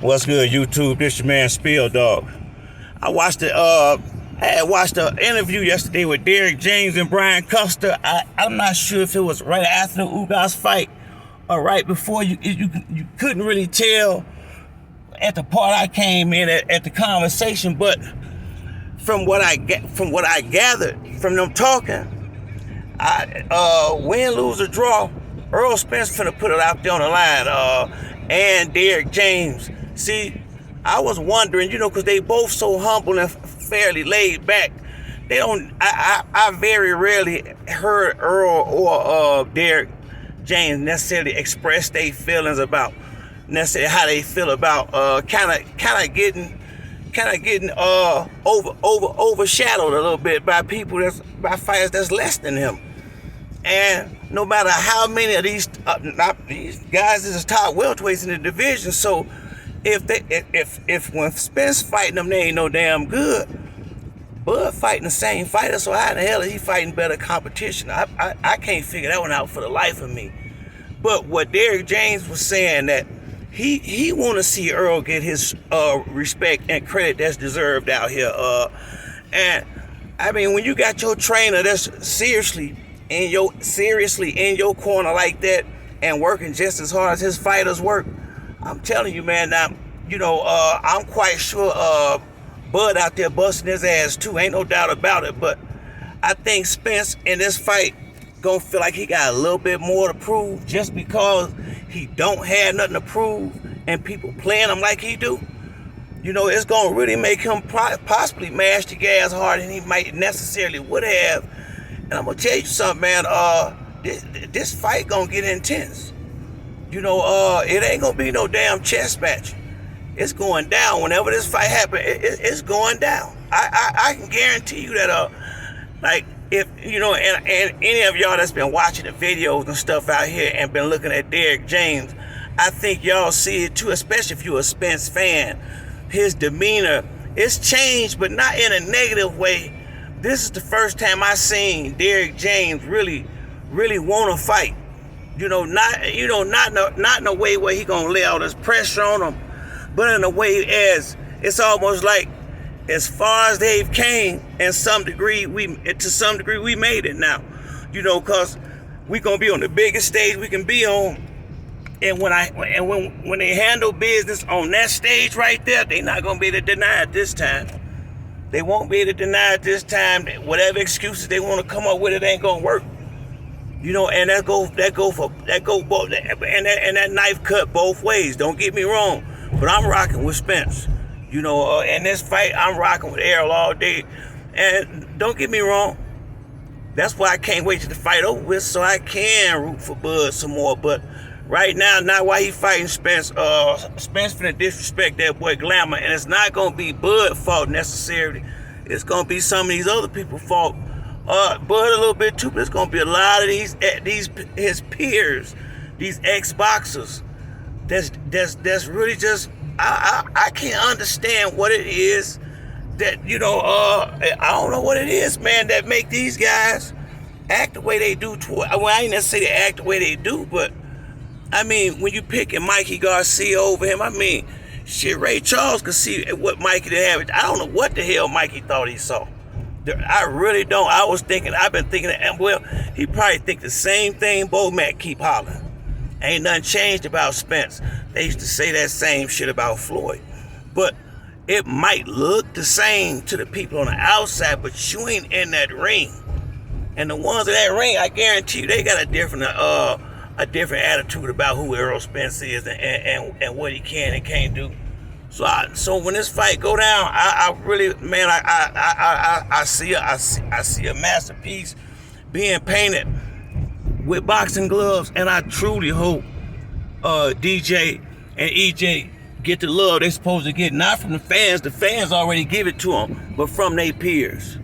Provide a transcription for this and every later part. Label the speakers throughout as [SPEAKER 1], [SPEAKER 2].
[SPEAKER 1] What's good, YouTube? This your man Spill Dog. I had watched an interview yesterday with Derrick James and Brian Custer. I'm not sure if it was right after the Ugas fight or right before. You couldn't really tell at the part I came in at the conversation, but from what I gathered from them talking, win, lose, or draw, Errol Spence finna put it out there on the line. And Derrick James. See, I was wondering, because they both so humble and fairly laid back. They don't. I very rarely heard Errol or Derrick James necessarily express their feelings about necessarily how they feel about kind of getting overshadowed a little bit by by fighters that's less than him. And no matter how many of these guys is top welterweights in the division, so if when Spence fighting them, they ain't no damn good. Bud fighting the same fighter, so how the hell is he fighting better competition? I can't figure that one out for the life of me. But what Derrick James was saying, that he want to see Errol get his respect and credit that's deserved out here. And I mean, when you got your trainer that's seriously in your corner like that and working just as hard as his fighters work, I'm telling you, man. Now, I'm quite sure Bud out there busting his ass too, ain't no doubt about it. But I think Spence in this fight gonna feel like he got a little bit more to prove, just because he don't have nothing to prove and people playing him like he do. It's gonna really make him possibly mash the gas harder than he might necessarily would have. And I'm gonna tell you something, man. This fight gonna get intense. It ain't gonna be no damn chess match. It's going down. Whenever this fight happens, it's going down. I can guarantee you that if and any of y'all that's been watching the videos and stuff out here and been looking at Derrick James, I think y'all see it too, especially if you're a Spence fan. His demeanor, it's changed, but not in a negative way. This is the first time I seen Derrick James really want to fight. Not in a way where he gonna lay all this pressure on him, but in a way as it's almost like as far as they've came, and to some degree we made it now. Cause we gonna be on the biggest stage we can be on, and when they handle business on that stage right there, they not gonna be able to deny it this time. They won't be able to deny it this time. Whatever excuses they want to come up with, it ain't gonna work. And that knife cut both ways. Don't get me wrong, but I'm rocking with Spence. In this fight, I'm rocking with Errol all day. And don't get me wrong, that's why I can't wait till the fight over with, so I can root for Bud some more. But right now, not while he fighting Spence. Spence finna disrespect that boy Glamour, and it's not gonna be Bud's fault necessarily. It's gonna be some of these other people's fault. Bud a little bit too, but it's gonna be a lot of these his peers, these ex-boxers. That's really just I can't understand what it is that I don't know what it is, man, that make these guys act the way they do. I ain't necessarily act the way they do, but I mean, when you picking Mikey Garcia over him, I mean, shit, Ray Charles could see what Mikey did have. I don't know what the hell Mikey thought he saw. I really don't. I've been thinking that, well, he probably think the same thing Bo Mac keep hollering. Ain't nothing changed about Spence. They used to say that same shit about Floyd. But it might look the same to the people on the outside, but you ain't in that ring. And the ones in that ring, I guarantee you, they got a different attitude about who Errol Spence is and what he can and can't do. So when this fight go down, I really, man, I see a masterpiece being painted with boxing gloves, and I truly hope DJ and EJ get the love they're supposed to get, not from the fans. The fans already give it to them, but from their peers.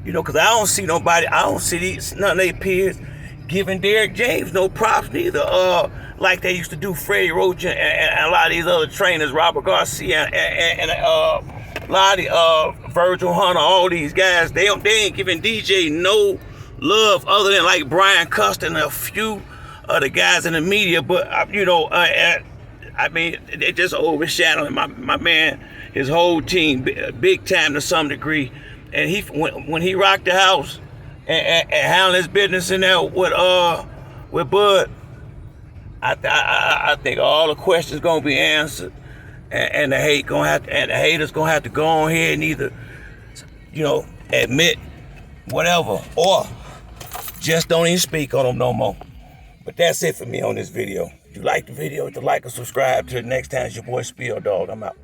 [SPEAKER 1] Because I don't see none of their peers giving Derrick James no props neither. Like they used to do Freddie Roach and a lot of these other trainers, Robert Garcia and a lot of Virgil Hunter, all these guys. They ain't giving DJ no love other than like Brian Custer and a few of the guys in the media. But I mean, they just overshadowing my man, his whole team, big time to some degree. And when he rocked the house and handled his business in there with Bud, I think all the questions gonna be answered, and the haters gonna have to go on here and either, admit whatever, or just don't even speak on them no more. But that's it for me on this video. If you like the video, hit the like and subscribe. Till next time, it's your boy Spill Dog. I'm out.